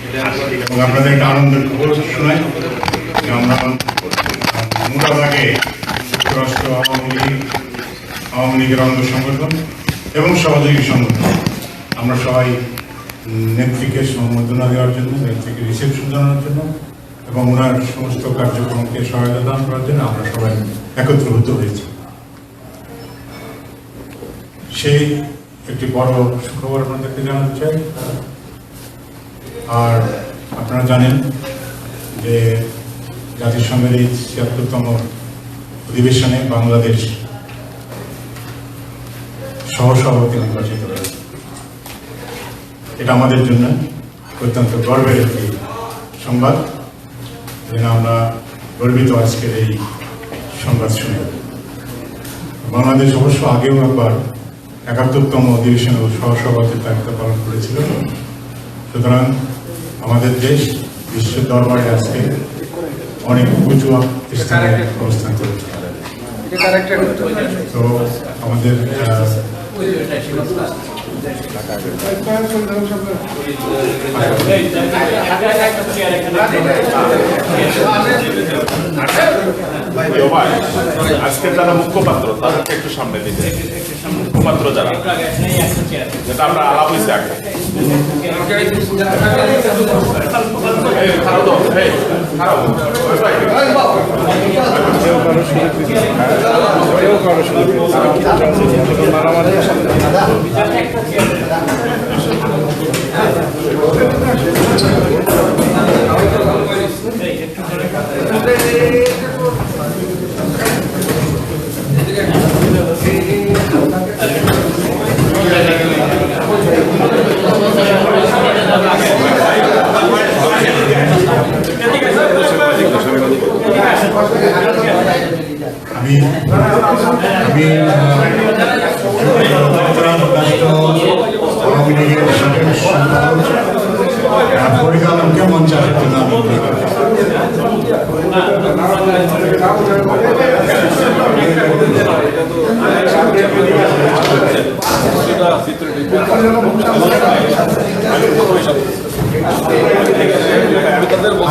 এবং আপনাদের একটা আনন্দের খবর শোনাই যে আমরা মোটাভাগে যুক্তরাষ্ট্র আওয়ামী লীগের অঙ্গ সংগঠন এবং সহযোগী সংগঠন আমরা সবাই নেত্রীকে সম্বর্ধনা দেওয়ার জন্য, নেত্রীকে রিসেপশন জানানোর জন্য এবং ওনার সমস্ত কার্যক্রমকে সহায়তা দান করার জন্য আমরা সবাই একত্রিত হয়েছি। সেই একটি বড় সুখবর আপনাদেরকে জানাতে চাই। আর আপনারা জানেন যে জাতিসংঘের এই ৭৬তম অধিবেশনে বাংলাদেশ সহসভাপতি নির্বাচিত হয়েছে। এটা আমাদের জন্য অত্যন্ত গর্বের একটি সংবাদ, যেন আমরা গর্বিত আজকের এই সংবাদ শুনে। বাংলাদেশ অবশ্য আগেও একবার ৭১তম অধিবেশনে সহসভাপতির দায়িত্ব পালন করেছিল। সুতরাং আমাদের দেশ বিশ্বের দরবারে আজকে অনেক উঁচু স্থানে অবস্থান করেছে। তো আমাদের আজকের যারা মুখপাত্র তাদেরকে একটু সামনে দিতে, মুখপাত্র যারা যেটা আমরা আলাপ হয়েছে আগে পরিচালককে মঞ্চে আসার জন্য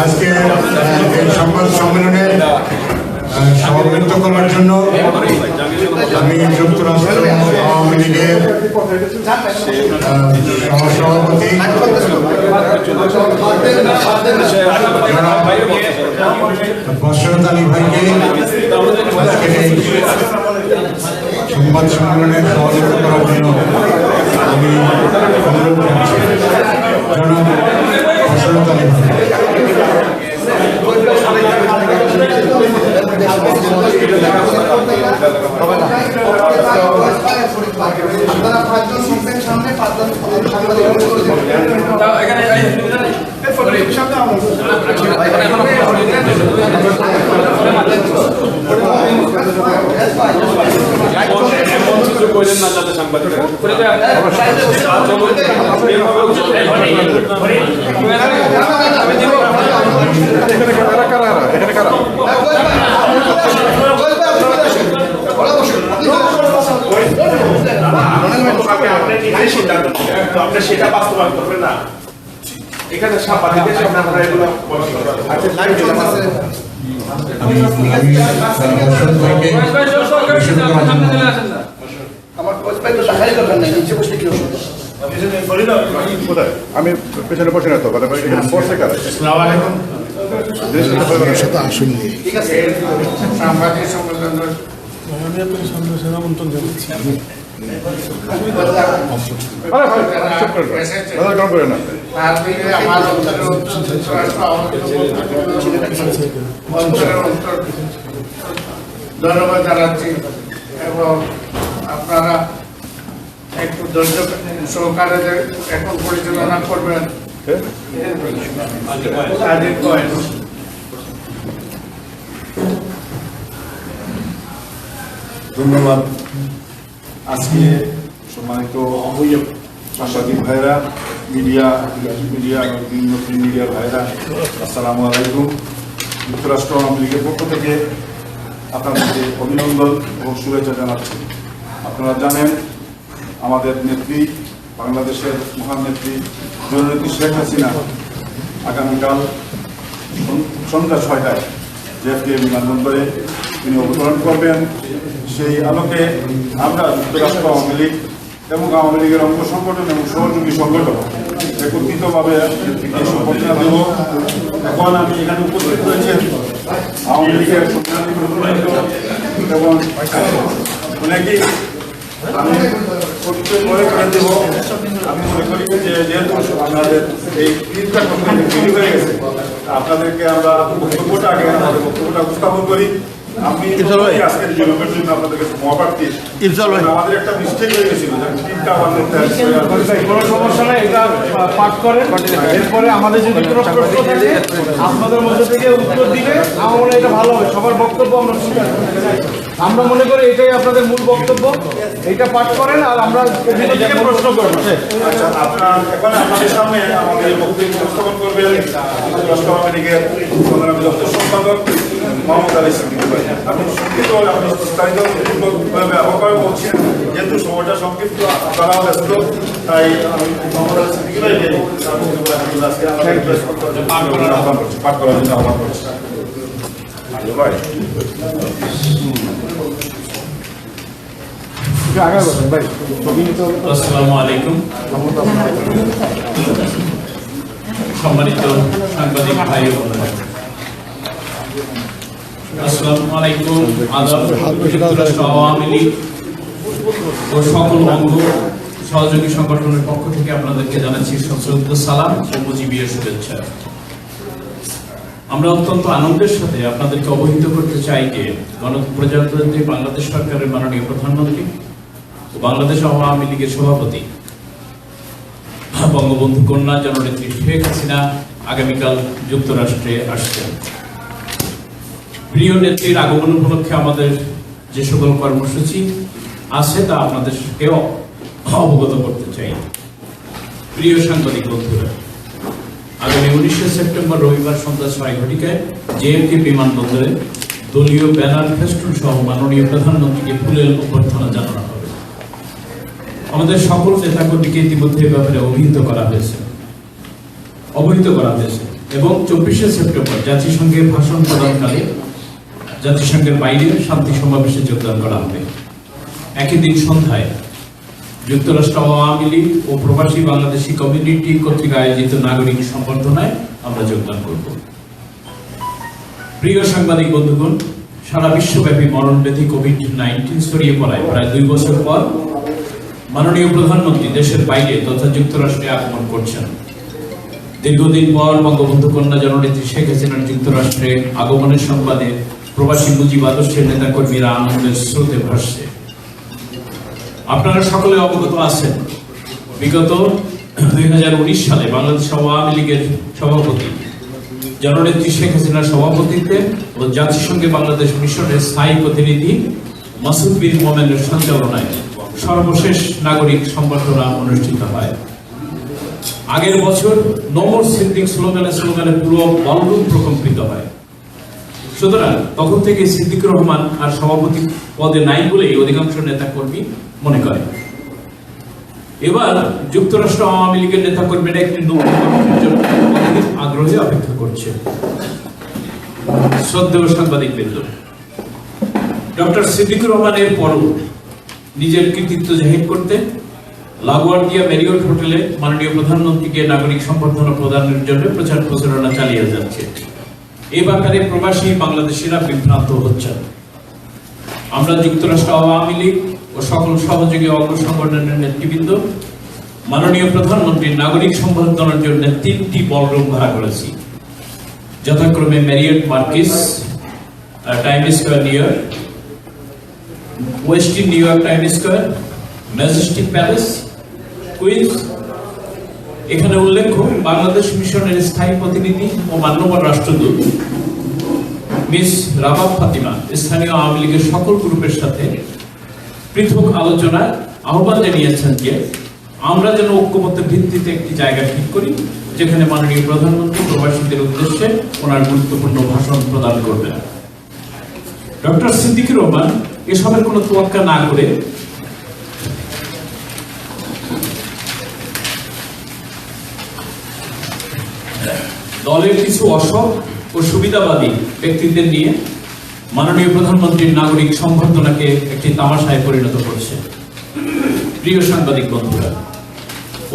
আজকে এই সংবাদ সম্মেলনে সভাপতিত্ব করার জন্য আমি যুক্তরাষ্ট্র আওয়ামী লীগের সহসভাপতি বশরত আলী ভাইকে আজকের এই সংবাদ সম্মেলনে সভাপতিত্ব করার জন্য আমি অনুরোধ করছি। জনাব বশরত আলী ভাই। সেটা বাস্তবায়ন করবেন না, এখানে সাংবাদিকদের সামনে আমরা এগুলো আমি পেছনে বসে না তো কথা বসে কারা সাংবাদিক সম্মেলনের আমি আপনাকে সন্দেশের আমন্ত্রণ জানাচ্ছি। ধন্যবাদ জানাচ্ছি এবং আপনারা একটু ধৈর্য সহকারে এখন পরিচালনা করবেন। ধন্যবাদ। আজকে সম্মানিত সাংবাদিক ভাইরা, মিডিয়া বিভিন্ন মিডিয়ার ভাইরা, আসসালামু আলাইকুম। যুক্তরাষ্ট্র আওয়ামী লীগের পক্ষ থেকে আপনাদেরকে অভিনন্দন এবং শুভেচ্ছা জানাচ্ছি। আপনারা জানেন আমাদের নেত্রী, বাংলাদেশের মহান নেত্রী জননেত্রী শেখ হাসিনা আগামীকাল সন্ধ্যা 6টায় জেএফকে বিমানবন্দরে তিনি অবতরণ করবেন। সেই আলোকে আমরা যুক্তরাষ্ট্র আওয়ামী লীগ এবং আওয়ামী লীগের অঙ্গ সংগঠন এবং সহযোগী সংগঠন একত্রিতভাবে সম্বর্ধনা দেব। এখন আমি এখানে উপস্থিত রয়েছেন আওয়ামী লীগের সম্মানিত নেতৃবৃন্দ এবং অনেকেই আমি পরিচয় মনে করে দেব। আমি মনে করি যে যেহেতু আপনাদের এই তিনটা তৈরি হয়ে গেছে, আপনাদেরকে আমরা বক্তব্যটা আগে আমাদের বক্তব্যটা উপস্থাপন করি। আমি আজকের জনগণের জন্য আপনাদেরকে মহাপ্রার্থী আমাদের একটা মিস্টেক হয়ে গেছিল, তিনটা কোনো সমস্যা নেই, এটা পাঠ করেন। এরপরে আমাদের যদি কোনো প্রশ্ন থাকে আপনাদের মধ্যে থেকে উত্তর দিলে আমার মনে হয় এটা ভালো হবে। সবার বক্তব্য আমরা শুনতে আমরা মনে করি এটাই আপনাদের মূল বক্তব্য। এইটা পাঠ করেন আর আমরা অভিযোগ থেকে প্রশ্ন করবো। আচ্ছা, আপনার এখন আপনাদের সামনে আমাদের এই বক্তব্য উপস্থাপন করবেন যুক্তরাষ্ট্র আওয়ামী লীগের সংগ্রামী দপ্তর সম্পাদক মোহাম্মদ আলী সিদ্দিকী ভাই। আপনি সংক্ষিপ্ত আপনি বিস্তারিতভাবে আহ্বান বলছেন, যেহেতু সময়টা সংক্ষিপ্ত করা ব্যস্ত, তাই আমি মোহাম্মদ আলী সিদ্দিকী ভাইকে আজকে আমাদের পাঠ করার জন্য আহ্বান করছি। ভাই আসসালামু আলাইকুম। সম্মানিত সাংবাদিক ভাই ও বোনেরা, আসসালামু আলাইকুম। আদাব। যুক্তরাষ্ট্র আওয়ামী লীগ ও সকল অঙ্গ সহযোগী সংগঠনের পক্ষ থেকে আপনাদেরকে জানাচ্ছি সশ্রদ্ধ সালাম ও মুজিবিয়া শুভেচ্ছা। আমরা অত্যন্ত আনন্দের সাথে আপনাদেরকে অবহিত করতে চাই যে গণপ্রজাতন্ত্রী বাংলাদেশ সরকারের মাননীয় প্রধানমন্ত্রী ও বাংলাদেশ আওয়ামী লীগের সভাপতি বঙ্গবন্ধু কন্যা জননেত্রী শেখ হাসিনা আগামীকাল যুক্তরাষ্ট্রে আসছেন। প্রিয় নেত্রীর আগমন উপলক্ষে আমাদের যে সকল কর্মসূচি আছে তা আপনাদেরকে অবগত করতে চাই। প্রিয় সাংবাদিক বন্ধুরা, আগামী 19শে সেপ্টেম্বর রবিবার সন্ধ্যা 6 ঘটিকায় জেএমকে বিমানবন্দরে দলীয় ব্যানার ফেস্টুন সহ মাননীয় প্রধানমন্ত্রীকে ফুলের অভ্যর্থনা জানানো হবে। আমাদের সকল নেতাকর্মীকে ইতিমধ্যে ব্যাপারে অবহিত করা হয়েছে এবং 24শে সেপ্টেম্বর জাতিসংঘের ভাষণ প্রদানকালে জাতিসংঘের বাইরে শান্তি সমাবেশে যোগদান করা হবে। একই দিন সন্ধ্যায় যুক্তরাষ্ট্র আওয়ামী লীগ ও প্রবাসী বাংলাদেশি কমিউনিটি কর্তৃক আয়োজিত নাগরিক সম্বর্ধনায় আমরা যোগদান করব। প্রিয় সাংবাদিক বন্ধুগণ, সারা বিশ্বব্যাপী মরণব্যাধি কোভিড-19 ছড়িয়ে পড়ায় প্রায় 2 বছর পর মাননীয় প্রধানমন্ত্রী দেশের বাইরে তথা যুক্তরাষ্ট্রে আগমন করছেন। দীর্ঘদিন পর বঙ্গবন্ধু কন্যা জননেত্রী শেখ হাসিনার যুক্তরাষ্ট্রে আগমনের সংবাদে প্রবাসী মুজিব আদর্শের নেতাকর্মীরা আনন্দের স্রোতে ভাসছে। আপনারা সকলে অবগত আছেন, বিগত 2019 সালে বাংলাদেশ আওয়ামী লীগের সভাপতি জননেত্রী শেখ হাসিনার সভাপতিত্বে ও জাতিসংঘে বাংলাদেশ মিশনের স্থায়ী প্রতিনিধি মাসুদ বিন মোমেনের সঞ্চালনায় সর্বশেষ নাগরিক সম্বর্ধনা অনুষ্ঠিত হয়। আগের বছর নো মোর সিদ্দিক স্লোগানে পুরো বলরুম প্রকম্পিত হয়। সুতরাং তখন থেকে সিদ্দিক রহমান আর সভাপতি পদে নাই বলেই অধিকাংশ নেতাকর্মী মনে করে। এবার যুক্তরাষ্ট্র আওয়ামী লীগের নেতাকর্মীরা একটি নতুন আগ্রহে অপেক্ষা করছে। শ্রদ্ধেয় সাংবাদিকবৃন্দ, ডক্টর সিদ্দিক রহমানের পরও নিজের কৃতিত্ব জাহির করতে লাগোয়ার্দিয়া মেরিয়ট হোটেলে মাননীয় প্রধানমন্ত্রীকে নাগরিক সম্বর্ধনা প্রদানের জন্য প্রচার প্রচারণা চালিয়ে যাচ্ছে। এই ব্যাপারে প্রবাসী বাংলাদেশিরা বিভ্রান্ত হচ্ছেন। আমরা যুক্তরাষ্ট্র আওয়ামী লীগ ও সকল সহযোগী অঙ্গ সংগঠনের নেতৃবৃন্দ মাননীয় প্রধানমন্ত্রীর নাগরিক সম্বর্ধনার জন্য 3টি বলরুম ভাড়া করেছি, যথাক্রমে Marriott Marquis, Time Square New York, Westin New York Time Square, Majestic Palace, Queens. এখানে উল্লেখ্য, বাংলাদেশ মিশনের স্থায়ী প্রতিনিধি ও মান্যবর রাষ্ট্রদূত মিস রাবাব ফাতিমা স্থানীয় আওয়ামী লীগের সকল গ্রুপের সাথে পৃথক আলোচনায় আহ্বান জানিয়েছেন যে আমরা যেন ঐক্যমত্যের ভিত্তিতে একটি জায়গা ঠিক করি, যেখানে মাননীয় প্রধানমন্ত্রী প্রবাসীদের উদ্দেশ্যে ওনার গুরুত্বপূর্ণ ভাষণ প্রদান করবেন। ডক্টর সিদ্দিক রহমান এসবের কোনো তোয়াক্কা না করে দলের কিছু অসৎ ও সুবিধাবাদী ব্যক্তিদের নিয়ে মাননীয় প্রধানমন্ত্রীর নাগরিক সংবর্ধনাকে একটি তামাশায় পরিণত করছে। প্রিয় সাংবাদিক বন্ধুরা,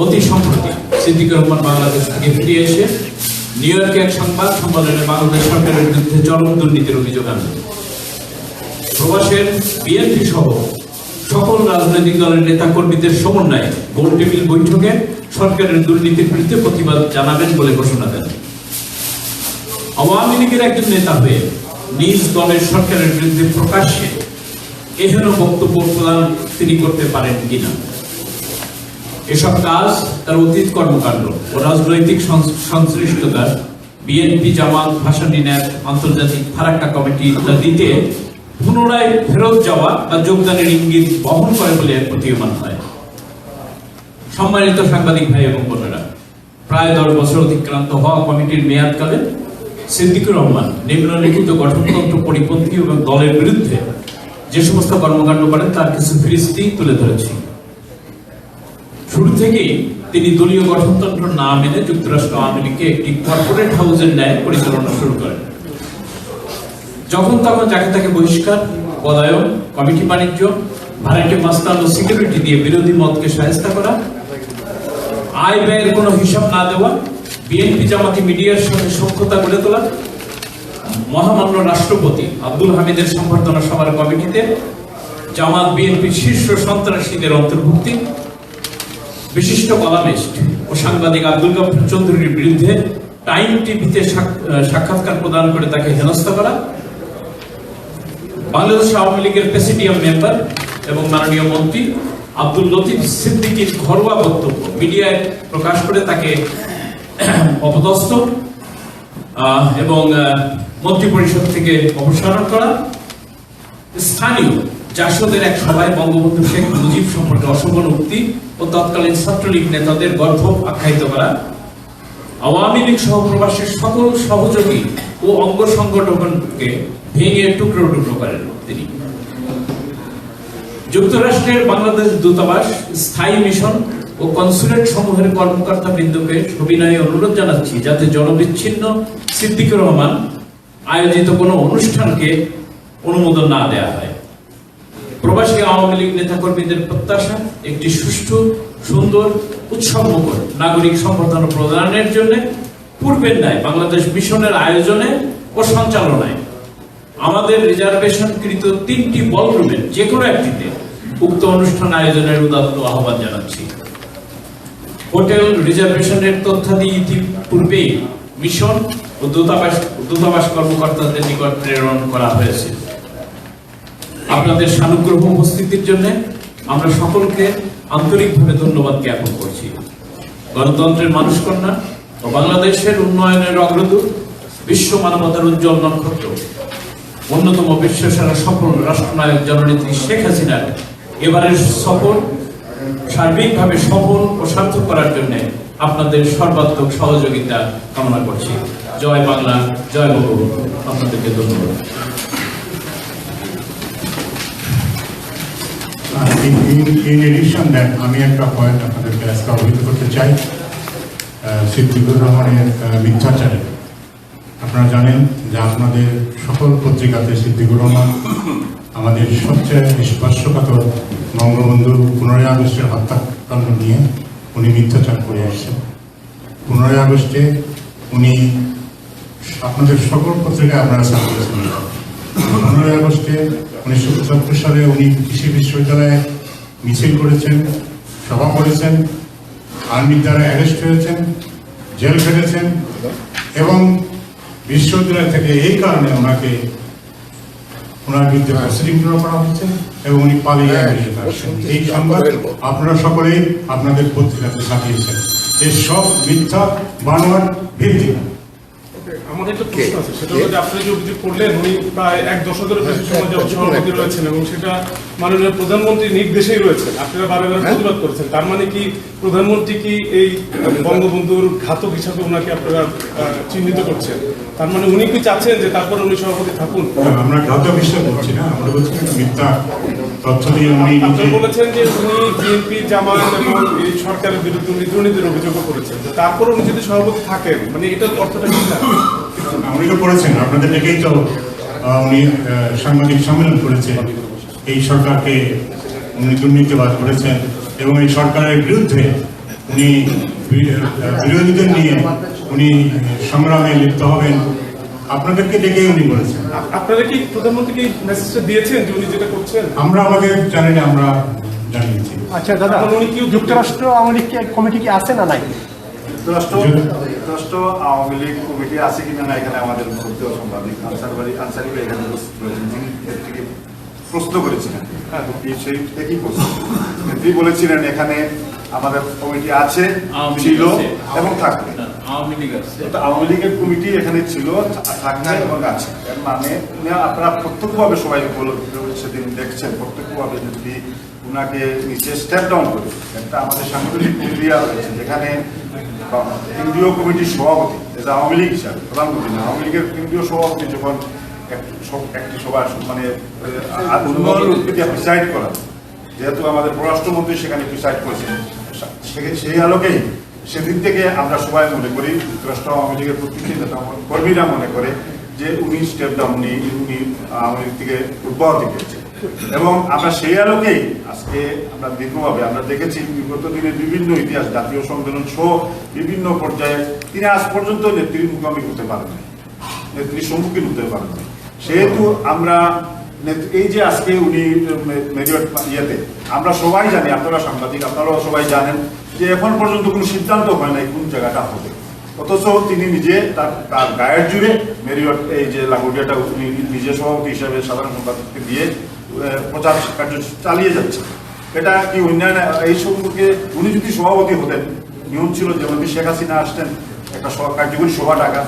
অতি সম্প্রতি সিদ্দিকুর রহমান বাংলাদেশ থেকে ফিরে এসে নিউ ইয়র্কে এক সংবাদ সম্মেলনে বাংলাদেশ সরকারের বিরুদ্ধে চরম দুর্নীতির অভিযোগ আনলেন। প্রবাসের বিএনপি সহ সকল রাজনৈতিক দলের নেতা কর্মীদের সমন্বয়ে গোল টেবিল বৈঠকে সরকারের দুর্নীতির বিরুদ্ধে প্রতিবাদ জানাবেন বলে ঘোষণা দেন। আওয়ামী লীগের একজন নেতা হয়ে নিজ দলের সরকারের বিরুদ্ধে প্রকাশ্যে এহেন বক্তব্য প্রদান তিনি করতে পারেন কিনা? এসব কাজ তার অতীত কর্মকাণ্ড ও রাজনৈতিক সংশ্লিষ্টতার বিএনপি, জামাত, ভাসানী ন্যায়, আন্তর্জাতিক ফারাক্কা কমিটি ইত্যাদিতে পুনরায় ফেরত যাওয়া বা যোগদানের ইঙ্গিত বহন করে বলে প্রতীয়মান হয়। সম্মানিত সাংবাদিক ভাই এবং বোনেরা, প্রায় 10 বছর অতিক্রান্ত হওয়া কমিটির মেয়াদকালে সিদ্দিকুর রহমান নিম্নলিখিত গঠনতন্ত্র পরিপন্থী এবং দলের বিরুদ্ধে যে সমস্ত কর্মকাণ্ড করেন তার কিছু ফিরিস্তি তুলে ধরেছি। শুরু থেকেই তিনি দলীয় গঠনতন্ত্র না মেনে যুক্তরাষ্ট্র আওয়ামী লীগকে একটি কর্পোরেট হাউসের ন্যায় পরিচালনা শুরু করেন। যখন তখন যাকে তাকে বহিষ্কার, পদায়ন, কমিটি বাণিজ্য, ভাড়াটে মাস্তান ও সিকিউরিটি দিয়ে বিরোধী মতকে শায়েস্তা করা, আয় ব্যয়ের কোনো হিসাব না দেওয়া, বিএনপি জামাতি মিডিয়ার সাথে সখ্যতা গড়ে তোলা, মহামান্য রাষ্ট্রপতি আব্দুল হামিদের সংবর্ধনা সভার কমিটিতে জামাত বিএনপির শীর্ষ সন্ত্রাসীদের অন্তর্ভুক্তি, বিশিষ্ট কলামিস্ট ও সাংবাদিক আব্দুল গফুর চৌধুরীর বিরুদ্ধে টাইম টিভিতে সাক্ষাৎকার প্রদান করে তাকে হেনস্থা করা, বাংলাদেশ আওয়ামী লীগের প্রেসিডিয়াম মেম্বার এবং মাননীয় মন্ত্রী আব্দুল লতিফ সিদ্দিকীর ঘরোয়া বক্তব্য মিডিয়ায় প্রকাশ করে তাকে অপদস্থ এবং মন্ত্রী পরিষদ থেকে অপসারণ করা, স্থানীয় জাসদের এক সভায় বঙ্গবন্ধু শেখ মুজিব সম্পর্কে অশোভন উক্তি ও তৎকালীন ছাত্রলীগ নেতাদের গর্ভ আখ্যায়িত করা, আওয়ামী লীগ সহ প্রবাসের সকল সহযোগী ও অঙ্গ সংগঠনকে ভেঙে টুকরো টুকরো করেন তিনি। যুক্তরাষ্ট্রের বাংলাদেশ দূতাবাস, স্থায়ী মিশন ও কনসুলেট সমূহের কর্মকর্তা বৃন্দকে সবিনয়ে অনুরোধ জানাচ্ছি যাতে জনবিচ্ছিন্ন সিদ্দিকুর রহমান আয়োজিত কোনো অনুষ্ঠানকে অনুমোদন না দেওয়া হয়। প্রবাসী আওয়ামী লীগ নেতাকর্মীদের প্রত্যাশা একটি সুষ্ঠু, সুন্দর, উৎসবমুখর নাগরিক সংবর্ধনা প্রদানের জন্য পূর্বের ন্যায় বাংলাদেশ মিশনের আয়োজনে ও সঞ্চালনায় আমাদের রিজার্ভেশনকৃত 3টি বলরুমের যে কোনো একটিতে উক্ত অনুষ্ঠান আয়োজনের উদাত্ত আহ্বান জানাচ্ছি। হোটেল রিজার্ভেশনের তথ্যাদি ইতিপূর্বে মিশন ও দূতাবাস কর্মকর্তাদের নিকট প্রেরণ করা হয়েছে। আপনাদের সানুগ্রহ উপস্থিতির জন্য আমরা সকলকে আন্তরিকভাবে ধন্যবাদ জ্ঞাপন করছি। গণতন্ত্রের মানুষকন্যা ও বাংলাদেশের উন্নয়নের অগ্রদূত, বিশ্ব মানবতার উজ্জ্বল নক্ষত্র, অন্যতম বিশ্বসেরা সফল রাষ্ট্রনায়ক জননেত্রী শেখ হাসিনার এবারের সফর সার্বিকভাবে সফল ও সার্থক করার জন্য আপনাদের সর্বাত্মক সহযোগিতা কামনা করছি। জয় বাংলা, জয় বঙ্গবন্ধু। আপনাদেরকে ধন্যবাদ। In addition that আমি একটা পয়েন্ট আপনাদেরকে আজকে অবহিত করতে চাই সিদ্দিকুর রহমানের মিথ্যাচারে। আপনারা জানেন যে আপনাদের সকল পত্রিকাতে সিদ্দিকুর রহমান আমাদের সবচেয়ে স্পর্শকাতর বঙ্গবন্ধু 15 আগস্টের হত্যাকাণ্ড নিয়ে উনি মিথ্যাচার করে আসছেন। 15 আগস্টে উনি আপনাদের সকল পত্রিকায় আপনারা ছাপিয়েছেন। 15 আগস্টে 1975 সালে উনি কৃষি বিশ্ববিদ্যালয়ে মিছিল করেছেন, সভা করেছেন, আর্মির দ্বারা অ্যারেস্ট হয়েছেন, জেল খেটেছেন এবং বিশ্ববিদ্যালয় থেকে এই কারণে ওনার বিরুদ্ধে প্রসিডিং করা হচ্ছে এবং উনি পালিয়ে আসছেন। এই সংবাদ আপনারা সকলেই আপনাদের পত্রিকাতে ছাপিয়েছেন। এই সব মিথ্যা বানোয়ার ভিত্তি। আমাদের একটা প্রশ্ন আছে, সেটা হলো যে আপনি যে অভিযোগ করলেন উনি প্রায় 1 দশকের বেশি সময় যাবত সভাপতি রয়েছেন এবং সেটা মাননীয় প্রধানমন্ত্রীর নির্দেশেই রয়েছেন। আপনারা বারবার প্রতিবাদ করেছেন। তার মানে কি প্রধানমন্ত্রী কি এই বঙ্গবন্ধুর ঘাতক হিসাবে ওনাকে আপনারা চিহ্নিত করছেন? তার মানে উনি কি চাচ্ছেন যে তারপর উনি সভাপতি থাকুন? আমরা ঘাতক হিসাবে বলছি না, আমরা বলছি মিথ্যা তথ্য দিয়ে উনি আপনি নিজে বলেছেন যে উনি বিএনপি জামায়াত এবং এই সরকারের বিরুদ্ধে উনি দুর্নীতির অভিযোগও করেছেন, তো তারপর উনি যদি সভাপতি থাকেন মানে এটার অর্থটা কি না? উনি তো করেছেন, আপনাদের দেখেই তো উনি সাংবাদিক সম্মেলন করেছেন। এই সরকারকে উনি দুর্নীতিবাদ করেছেন এবং এই সরকারের বিরুদ্ধে উনি বিরোধীদের নিয়ে উনি সংগ্রামে লিপ্ত হবেন, আপনাদেরকে ডেকেই উনি বলেছেন। আপনারা কি প্রধানমন্ত্রীকে এই মেসেজটা দিয়েছেন যে উনি যেটা করছেন? আমরা আমাদের জানেন, আমরা জানিয়েছি। আচ্ছা দাদা, এখন উনি কি যুক্তরাষ্ট্র আওয়ামী লীগ কমিটি কি আছে না নাই? যুক্তরাষ্ট্র আওয়ামী লীগ কমিটি আছে কিনা না এখানে আমাদের মুখ্য সাংবাদিক আনসারি ভাই এখানে উপস্থিত রয়েছেন, যিনি এর থেকে প্রশ্ন করেছিলেন। সেই একই প্রশ্ন তিনি বলেছিলেন এখানে আমাদের কমিটি আছে, ছিল এবং থাকবে। আওয়ামী লীগ আছে, তো আওয়ামী লীগের কমিটি এখানে ছিল, থাকবে এবং আছে। এর মানে আপনারা প্রত্যক্ষভাবে সবাই সেদিন দেখছেন, প্রত্যক্ষভাবে যদি ওনাকে নিচে স্টেপ ডাউন করে একটা আমাদের সাংগঠনিক প্রক্রিয়া রয়েছে, যেখানে কেন্দ্রীয় কমিটির সভাপতি আওয়ামী লীগ হিসাবে, প্রধানমন্ত্রী না, আওয়ামী লীগের কেন্দ্রীয় সভাপতি যখন একটি সভা মানে প্রিসাইড করা, যেহেতু আমাদের পররাষ্ট্রমন্ত্রী সেখানে প্রিসাইড করেছেন, সেই আলোকেই সেদিন থেকে আমরা সবাই মনে করি, যুক্তরাষ্ট্র আওয়ামী লীগের প্রত্যেকটি নেতা কর্মীরা মনে করে যে উনি স্টেপ ডাউন উনি আওয়ামী লীগ থেকে উদ্বাহতি পেয়েছেন। এবং আমরা সেই আলোকেই আজকে আমরা দীর্ঘভাবে আমরা দেখেছি বিগত দিনের বিভিন্ন ইতিহাস, জাতীয় সম্মেলন সহ বিভিন্ন পর্যায়ে তিনি আজ পর্যন্ত নেত্রীর মুখোমুখি হতে পারেন, নেত্রীর সম্মুখীন হতে পারেন। সেহেতু আমরা এই যে আজকে উনি মেরিয়ট ইয়েতে, আমরা সবাই জানি, আপনারা সাংবাদিক আপনারাও সবাই জানেন যে এখন পর্যন্ত কোনো সিদ্ধান্ত হয় নাই কোন জায়গাটা হবে, অথচ তিনি নিজে তার গায়ের জুড়ে মেরিয়ট এই যে লাগুডিয়াটা উনি নিজে সভাপতি হিসাবে সাধারণ সম্পাদককে দিয়ে প্রচার কার্য চালিয়ে যাচ্ছে। এটা কি উন্নয়ন? এই সম্পর্কে উনি যদি সভাপতি হতেন, নিয়ম ছিল যেমন শেখ হাসিনা আসতেন, একটা কার্যকরী সভা ডাকা,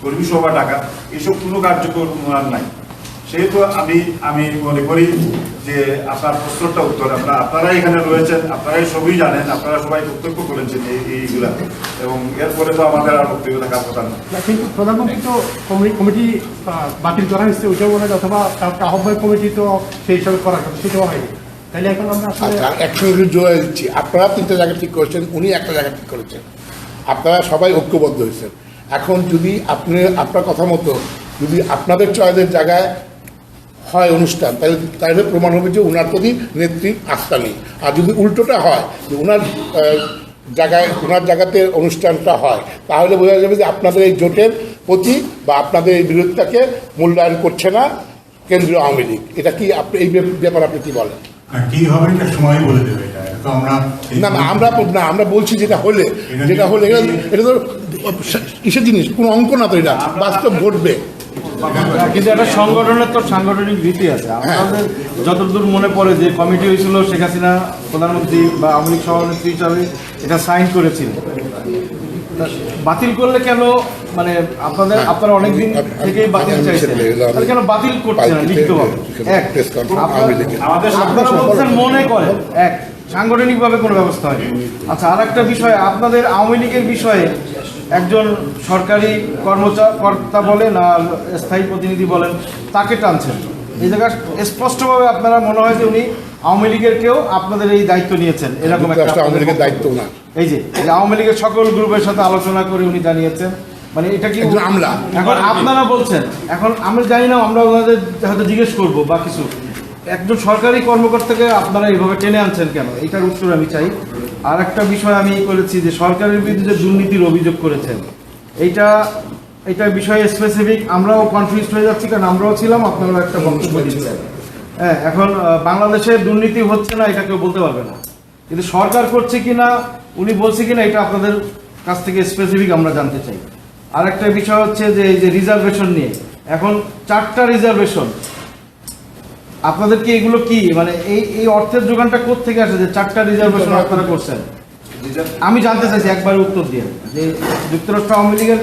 কর্মী সভা ডাকা, এইসব কোনো কার্যকর নাই। সেহেতু আমি মনে করি যে আপনার প্রশ্নটা উত্তর আপনারা এখানে রয়েছেন, আপনারাই সবই জানেন, আপনারা সবাই প্রত্যক্ষ করেছেন এইগুলাতে, এবং এরপরে তো আমাদের আর বক্তব্য থাকার কথা না। কিন্তু প্রধানমন্ত্রী তো কমিটি বাতিল করা হয়েছে, ওইটাও মনে হয়, অথবা আহ্বায়ক কমিটি তো সেই হিসাবে করা কথা, সেটাও হয়নি। তাইলে এখন আমরা আসলে একসঙ্গে জোড়া দিচ্ছি, আপনারা তিনটা জায়গা ঠিক করেছেন, উনি একটা জায়গা ঠিক করেছেন, আপনারা সবাই ঐক্যবদ্ধ হয়েছেন। এখন যদি আপনার কথা মতো যদি আপনাদের চয়েসের জায়গায় হয় অনুষ্ঠান, তাহলে প্রমাণ হবে যে ওনার প্রতি নেত্রীর আস্থা নেই। আর যদি উল্টোটা হয় যে ওনার জায়গাতে অনুষ্ঠানটা হয়, তাহলে বোঝা যাবে যে আপনাদের এই জোটের প্রতি বা আপনাদের এই বিরোধিতাকে মূল্যায়ন করছে না কেন্দ্রীয় আওয়ামী লীগ। এটা কি আপনি এই ব্যাপারে আপনি কি বলেন? কি হবে এটা সময় বলে দেবে। এটা তো আমরা বলছি যেটা হলে এটা তো কিসের জিনিস, কোনো অঙ্ক না তো, এটা বাস্তব ঘটবে। কিন্তু একটা সংগঠনের তো সাংগঠনিক রীতি আছে। আমাদের যতদূর মনে পড়ে যে কমিটি হয়েছিল, শেখ হাসিনা প্রধানমন্ত্রী বা আওয়ামী লীগ সভানেত্রী হিসাবে এটা সাইন করেছিল। বাতিল করলে কেন, মানে আপনারা অনেকদিন থেকেই বাতিল চাইছেন, তাহলে কেন বাতিল করছে না লিখিতভাবে? আপনারা বলছেন মনে করেন, এক সাংগঠনিকভাবে কোনো ব্যবস্থা হয়নি। আচ্ছা, আর একটা বিষয়, আপনাদের আওয়ামী লীগের বিষয়ে একজন সরকারি কর্তা বলেন আর স্থায়ী প্রতিনিধি বলেন, তাকে টানছেন। এই জায়গায় স্পষ্টভাবে আপনারা মনে হয় যে উনি আওয়ামী লীগের কেউ আপনাদের এই দায়িত্ব নিয়েছেন, এরকম একটা আওয়ামী লীগের দায়িত্ব না। এই যে আওয়ামী লীগের সকল গ্রুপের সাথে আলোচনা করে উনি জানিয়েছেন, মানে এটা কি আমলা? এখন আপনারা বলছেন, এখন আমরা জানি না, আমরা ওনাদের হয়তো জিজ্ঞেস করবো বা কিছু, একজন সরকারি কর্মকর্তাকে আপনারা এইভাবে টেনে আনছেন কেন? এটার উত্তর আমি চাই। আর একটা বিষয় আমি করেছি যে সরকারের বিরুদ্ধে যে দুর্নীতির অভিযোগ করেছেন, এইটা বিষয়ে স্পেসিফিক আমরাও কনফিউজ হয়ে যাচ্ছি, কারণ আমরাও ছিলাম, আপনারাও একটা বক্তব্য দিচ্ছেন। হ্যাঁ, এখন বাংলাদেশে দুর্নীতি হচ্ছে না এটা কেউ বলতে পারবে না, কিন্তু সরকার করছে কিনা, উনি বলছে কিনা, এটা আপনাদের কাছ থেকে স্পেসিফিক আমরা জানতে চাই। আর একটা বিষয় হচ্ছে যে এই যে রিজার্ভেশন নিয়ে, এখন 4টা রিজার্ভেশন, আপনাদের কি এগুলো কি, মানে এই অর্থের যোগানটা কোত্থেকে আসে যে 4টা রিজার্ভেশন আপনারা করছেন? আমি জানতে চাইছি, একবারে উত্তর দিয়ে, যে যুক্তরাষ্ট্র আওয়ামী লীগের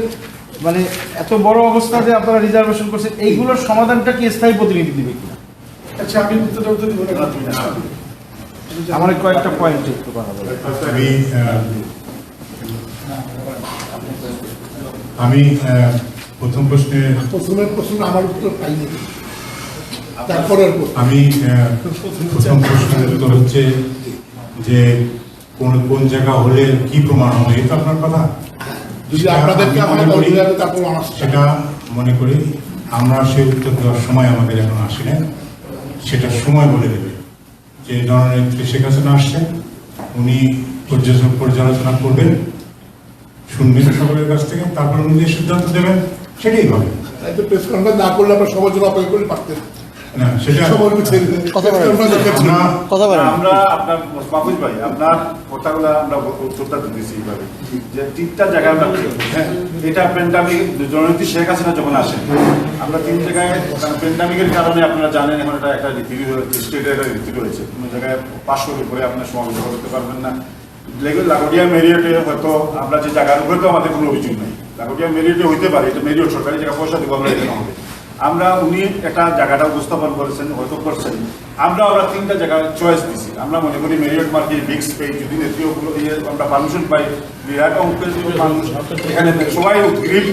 মানে এত বড় অবস্থা যে আপনারা রিজার্ভেশন করছেন, এইগুলোর সমাধানটা কি স্থায়ী প্রতিনিধি দিবে কিনা? আচ্ছা, আমি আমার কয়েকটা পয়েন্ট একটু কথা বলবো। আমি প্রথম প্রশ্নের প্রথমের প্রশ্ন আমার উত্তর পাইনি। তারপরের আমি প্রথম প্রশ্নের উত্তর হচ্ছে যে কোন জায়গা হলে কি প্রমাণ হবে এটা আপনার কথা। যদি আপনাদেরকে আমরা বলি তারপর সেটা মনে করি আমরা সেই উত্তর দেওয়ার সময় আমাদের এখন আসে না, সেটা সময় বলে দেবে। যে জননেত্রী শেখ হাসিনা আসছেন, উনি পর্যালোচনা করবেন, শুনবেন সকলের কাছ থেকে, তারপর উনি যে সিদ্ধান্ত দেবেন সেটাই হবে। প্রেস কনফারেন্স না করলে আমরা সবার জন্য অপেক্ষা করে পারতেন না সেটা আমরা আপনার মাহফুজ ভাই আপনার কথাগুলো আমরা উত্তরটা দিতেছি এইভাবে যে তিনটা জায়গায় আমরা এটা প্যান্ডামিক জননেত্রী শেখ হাসিনা যখন আসেন আমরা তিন জায়গায় প্যান্ডামিকের কারণে আপনারা জানেন এখন এটা একটা রীতি স্টেটের একটা রীতি রয়েছে, কোনো জায়গায় 500-এর উপরে আপনার সমাবেশ করতে পারবেন না। লাগোডিয়া মেরিয়টে হয়তো আমরা যে জায়গার উপরে তো আমাদের কোনো অভিযোগ নেই, লাগোডিয়া মেরিয়টে হইতে পারে, এটা মেরিয়ট সরকারি জায়গা পয়সা দিব আমরা এখানে হবে। আমরা উনি একটা জায়গাটা উপস্থাপন করেছেন হয়তো করছেন, আমরা তিনটা জায়গা চয়েস দিছি। আমরা মনে করি মেরিয়ট মার্কেট বিগ স্পেস যদি নেত্রীগুলো আমরা পারমিশন পাই, বিরাট অঙ্কের মানুষ এখানে সবাই উদ্গ্রীব,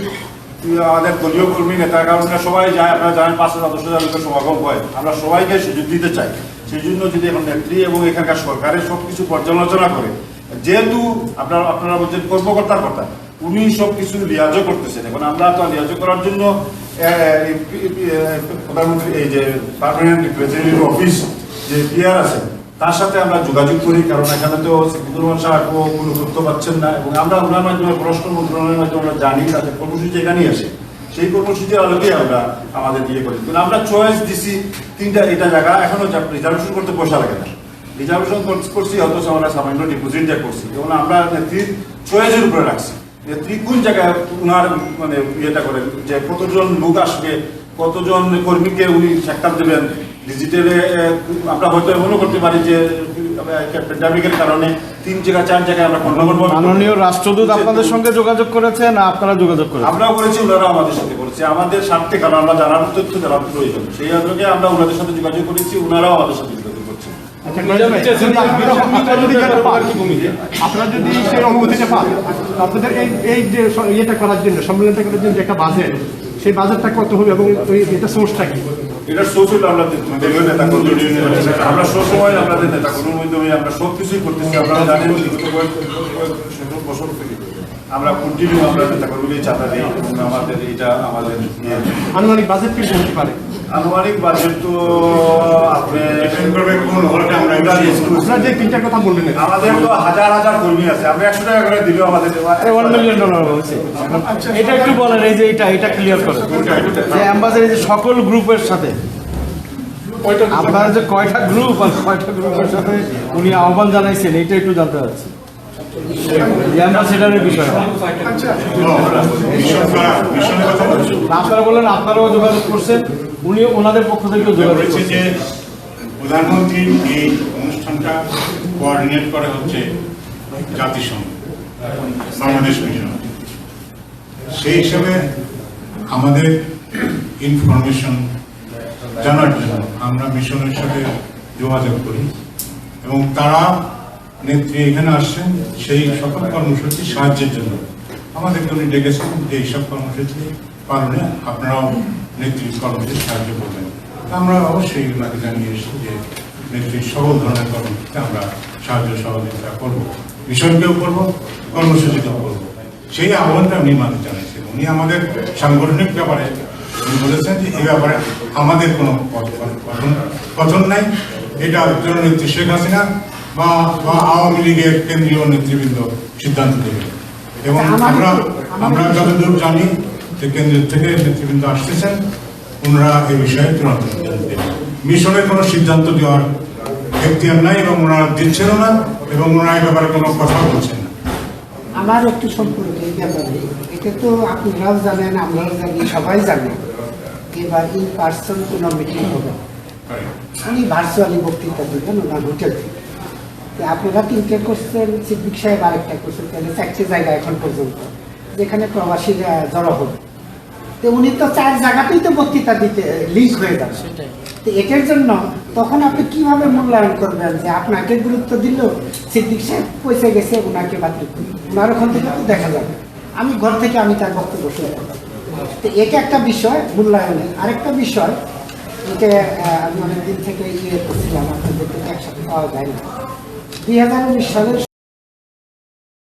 আমাদের দলীয় কর্মী নেতার কারণে সবাই যায়, আপনারা জানেন 5,000-10,000 লোকের সমাগম হয়, আমরা সবাইকে সুযোগ দিতে চাই। সেই জন্য যদি এখন নেত্রী এবং এখানকার সরকারের সবকিছু পর্যালোচনা করে, যেহেতু আপনারা বলছেন কর্মকর্তার কথা, উনি সবকিছু লিয়াজও করতেছেন। এখন আমরা তো লিয়াজও করার জন্য প্রধানমন্ত্রী এই যে পার্মানেন্ট রিপ্রেজেন্টেটিভ অফিস যে পিআর আছে তার সাথে আমরা যোগাযোগ করি, কারণ এখানে তো সিদ্দিকুর রহমান সাহেব কোনো তথ্য পাচ্ছেন না, এবং আমরা ওনার মাধ্যমে পররাষ্ট্র মন্ত্রণালয়ের মাধ্যমে আমরা জানি তাদের কর্মসূচি এখানেই আসে, সেই কর্মসূচির আলোকেই আমরা আমাদের ইয়ে করি। কিন্তু আমরা চয়েস দিছি তিনটা, এটা জায়গা এখনো রিজার্ভেশন করতে পয়সা লাগে না, রিজার্ভেশন করছি অথচ আমরা সামান্য ডিপোজিট যা করছি, এবং আমরা নেত্রীর চয়েসের উপরে রাখছি। নেত্রী কোন জায়গায় উনার মানে ইয়েটা করেন যে কতজন লোক আসবে, কতজন কর্মীকে উনি সাক্ষাৎ দেবেন ডিজিটালে। আমরা হয়তো এমনও করতে পারি যে প্যান্ডামিকের কারণে 3 জায়গা 4 জায়গায় আমরা মাননীয় রাষ্ট্রদূত আপনাদের সঙ্গে যোগাযোগ করেছে না আপনারা যোগাযোগ করেছেন? আমরাও করেছি, ওনারাও আমাদের সাথে করেছে, আমাদের স্বার্থে, কারণ আমরা জানার তথ্য জানার প্রয়োজন, সেই আলোকে আমরা ওনাদের সাথে যোগাযোগ করেছি, ওনারাও আমাদের সাথে যোগাযোগ করছে। আপনারা যদি সেই অনুমতিটা পান, আপনাদের এই যে ইয়েটা করার জন্য, সম্মেলনটা করার জন্য একটা বাজেট, সেই বাজেটটা কত হবে এবং এটা সোর্সটা কি? এটার সোর্স হলো আমরা দলীয় নেতা কর্মী, আমরা সবসময় আমাদের নেতা কর্মীর মাধ্যমে আমরা সব কিছুই করতেছি। আপনারা জানেন বিগত কয়েক বছর থেকে আমরা কন্টিনিউ আমরা নেতা কর্মীকে চাঁদা দিই, এবং আমাদের এটা আমাদের আনুমানিক বাজেট কি হতে পারে? আনুমানিক বাজেট তো আপনি আপনার যে তিনটার কথা বললেন, আমাদের তো হাজার হাজার কর্মী আছে, আমরা 100 টাকা করে দিলেও আমাদের $1 মিলিয়ন বলছে। এটা একটু বলেন, এই যে এটা ক্লিয়ার করেন যে অ্যাম্বাসেডর যে সকল গ্রুপের সাথে আপনার যে কয়টা গ্রুপ আর কয়টা গ্রুপের সাথে উনি আহ্বান জানাইছেন, এটা একটু জানতে চাচ্ছি অ্যাম্বাসেডরের বিষয়ে। আপনারা বললেন আপনারাও যোগাযোগ করছেন, উনি ওনাদের পক্ষ থেকে যোগাযোগ করেছে যে প্রধানমন্ত্রীর এই অনুষ্ঠানটা কোঅর্ডিনেট করে হচ্ছে জাতিসংঘ, বাংলাদেশ মিশন। সেই হিসাবে আমাদের ইনফরমেশন জানার জন্য আমরা মিশনের সাথে যোগাযোগ করি, এবং তারা নেত্রী এখানে আসছেন সেই সকল কর্মসূচি সাহায্যের জন্য আমাদেরকে উনি ডেকেছেন যে এইসব কর্মসূচি পালনে আপনারাও নেত্রীর কর্মসূচি সাহায্য করবেন। আমরা অবশ্যই ওনাকে জানিয়ে এসেছি যে নেত্রীর সকল ধরনের কর্মসূচিতে আমরা সাহায্য সহযোগিতা করবো, মিশনকেও করবো, কর্মসূচিতেও করবো। সেই আহ্বানটা উনি মানতে জানিয়েছেন। উনি আমাদের সাংগঠনিক ব্যাপারে উনি বলেছেন যে এই ব্যাপারে আমাদের কোনো কথন নাই, এটা জননেত্রী শেখ হাসিনা বা আওয়ামী লীগের কেন্দ্রীয় নেতৃবৃন্দ সিদ্ধান্ত দেবে। এবং আমরা যতদূর জানি যে কেন্দ্রের থেকে নেতৃবৃন্দ আসতেছেন, ওনারা এই বিষয়ে চূড়ান্ত সিদ্ধান্ত দেবেন। মিশনের কোনো সিদ্ধান্ত দেওয়ার এখতিয়ার নাই, এবং ওনারা দিচ্ছেনও না, এবং ওনারা এই ব্যাপারে কোনো কথা বলছেন না। আমার একটু সম্পর্ক এই ব্যাপারে, এটা তো আপনারাও জানেন, আমরাও জানি, সবাই জানে, এবার ইন পার্সন কোনো মিটিং হবে, উনি ভার্চুয়ালি বক্তৃতা দেবেন ওনার হোটেল থেকে। আপনারা 3টে করছেন, সিদ্দিক সাহেব আরেকটা করছেন, তাহলে 4টে জায়গা এখন পর্যন্ত যেখানে প্রবাসীরা জড়ো হবে। তো উনি তো 4 জায়গাতেই তো বক্তৃতা দিতে লিঙ্ক হয়ে যাবে। তো এটার জন্য তখন আপনি কিভাবে মূল্যায়ন করবেন যে আপনাকে গুরুত্ব দিল, সিদ্দিক সাহেব পয়সা গেছে, ওনাকে বাতিল করুন, ওনার ওখান থেকে তো দেখা যাবে আমি ঘর থেকে আমি তার বক্তব্য শুনতে পারি। তো এটা একটা বিষয় মূল্যায়নের। আরেকটা বিষয়, এটা আমি অনেকদিন থেকে ইয়ে করছিলাম, আপনাদের থেকে একসাথে পাওয়া যায় না। 2019 সালের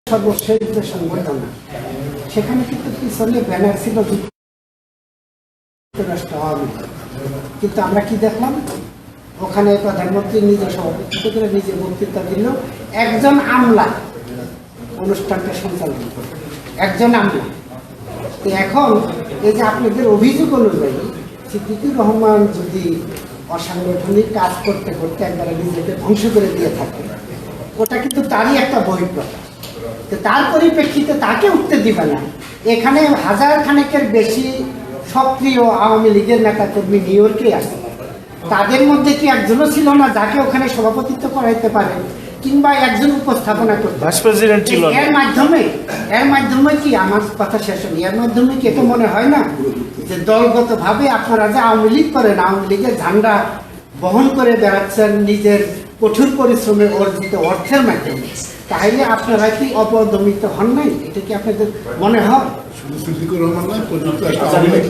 সর্বশেষ যে সংগঠন, সেখানে কিন্তু পিছনে ব্যানার ছিল যুক্তরাষ্ট্র আওয়ামী লীগ। কিন্তু আমরা কি দেখলাম, ওখানে প্রধানমন্ত্রী নিজে সভাপতিত্ব করে নিজে বক্তৃতা দিল, একজন আমলা অনুষ্ঠানটা সঞ্চালন করে, একজন আমলা। তো এখন এই যে আপনাদের অভিযোগ অনুযায়ী সিদ্দিকুর রহমান যদি অসাংগঠনিক কাজ করতে করতে একবারে নিজেকে ধ্বংস করে দিয়ে থাকে, ওটা কিন্তু তারই একটা বহিঃপ্রকাশ। তো তার পরিপ্রেক্ষিতে তাকে উঠতে দিবে না। এখানে হাজার খানেকের বেশি সক্রিয় আওয়ামী লীগের নেতাকর্মী নিউ ইয়র্কে আসে, তাদের মধ্যে কি একজনও ছিল না যাকে ওখানে সভাপতিত্ব করাইতে পারে কিংবা একজন উপস্থাপনা করতে? ভাইস প্রেসিডেন্ট ছিল। এর মাধ্যমে কি, আমার কথা শেষ হয়নি, এর মাধ্যমে কি এটা মনে হয় না যে দলগতভাবে আপনারা যে আওয়ামী লীগ করেন, আওয়ামী লীগের ঝান্ডা বহন করে বেড়াচ্ছেন নিজের কঠোর পরিশ্রমে অর্জিত অর্থের মাধ্যমে, তাহলে আপনারা কি অপদমিত হন নাই? এটা কি আপনাদের মনে হয়? শুধু সিদ্দিকুর রহমান নয়, পর্যন্ত একটা আওয়ামী লীগ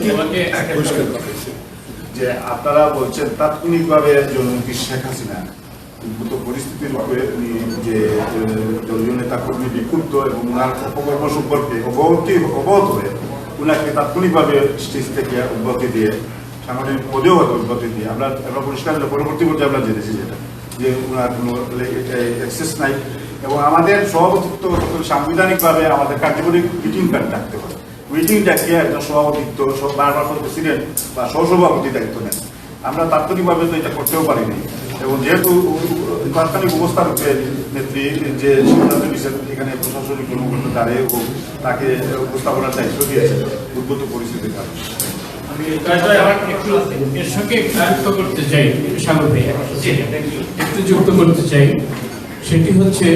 পরিষ্কার করা হয়েছে। যে আপনারা বলছেন তাৎক্ষণিকভাবে জননেত্রী শেখ হাসিনা উদ্ভূত পরিস্থিতির উপরে উনি যে দলীয় নেতা কর্মী বিক্ষুব্ধ এবং ওনার অপকর্ম সম্পর্কে অবগত হয়ে ওনাকে তাৎক্ষণিকভাবে স্টেজ থেকে উদ্বতি দিয়ে, সাংগঠনিক পদেও উদ্বতি দিয়ে আমরা পরিষ্কার পরবর্তী পর্যায়ে আমরা জেনেছি যেটা যে ওনার কোনো অ্যাক্সেস নাই এবং আমাদের সভাপতিত্ব সাংবিধানিকভাবে আমাদের কার্যকরী মিটিং ডাকতে হবে। মিটিং ডাকিয়ে একজন সভাপতিত্ব বারবার প্রেসিডেন্ট বা সহসভাপতি দায়িত্ব নেন। আমরা তাৎক্ষণিকভাবে তো এটা করতেও পারিনি এবং যেহেতু তাৎক্ষণিক অবস্থার উপরে নেত্রী যে সিদ্ধান্ত নিয়েছেন, এখানে প্রশাসনিক কর্মকর্তা দাঁড়িয়ে তাকে উপস্থাপনার দায়িত্ব দিয়েছে উদ্ভূত পরিস্থিতির কারণে। এর সঙ্গে একটু যুক্ত করতে চাই, সাগর ভাই একটু যুক্ত করতে চাই। সেটি হচ্ছে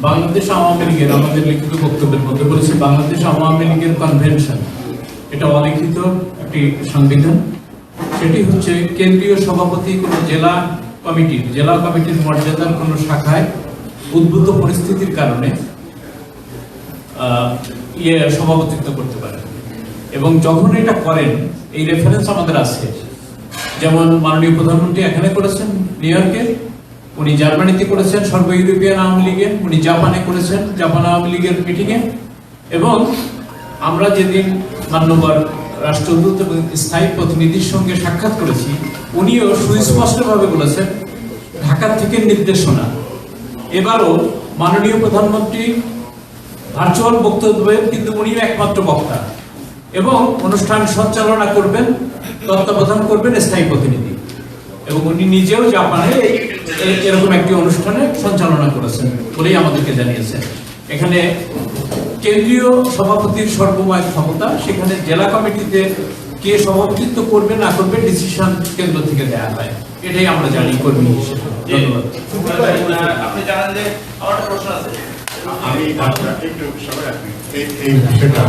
বাংলাদেশ আওয়ামী লীগের, আমাদের লিখিত বক্তব্যের মধ্যে বলেছে বাংলাদেশ আওয়ামী লীগের কনভেনশন, এটা অলিখিত একটি সংবিধান। সেটি হচ্ছে কেন্দ্রীয় সভাপতি কোনো জেলা কমিটির মর্যাদার কোনো শাখায় উদ্ভূত পরিস্থিতির কারণে সভাপতিত্ব করতে পারে এবং যখন এটা করেন এই রেফারেন্স আমাদের আছে। যেমন মাননীয় প্রধানমন্ত্রী এখানে করেছেন নিউ ইয়র্কে, উনি জার্মানিতে করেছেন সর্ব ইউরোপিয়ান আওয়ামী লীগে, উনি জাপানে করেছেন জাপান আওয়ামী লীগের মিটিংয়ে, এবং আমরা যেদিন মান্যবর রাষ্ট্রদূত এবং স্থায়ী প্রতিনিধির সঙ্গে সাক্ষাৎ করেছি, উনিও সুস্পষ্টভাবে বলেছেন ঢাকা থেকে নির্দেশনা। এবারও মাননীয় প্রধানমন্ত্রী ভার্চুয়াল বক্তব্য দেবেন, কিন্তু উনিও একমাত্র বক্তা এবং অনুষ্ঠান সঞ্চালনা করবেন, তত্ত্বাবধান করবেন স্থায়ী প্রতিনিধি, এবং উনি নিজেও জাপানে এরকম একটি অনুষ্ঠানে সঞ্চালনা করেছেন বলেই আমাদেরকে জানিয়েছেন। এখানে কেন্দ্রীয় সভাপতির সর্বময় ক্ষমতা, সেখানে জেলা কমিটিতে কে সভাপতিত্ব করবে না করবে ডিসিশন কেন্দ্র থেকে দেওয়া হয়, এটাই আমরা জানি কর্মী হিসেবে। ধন্যবাদ। আপনি জানেন যে আমার একটা প্রশ্ন আছে, আমি একটু সবাই এই বিষয়টা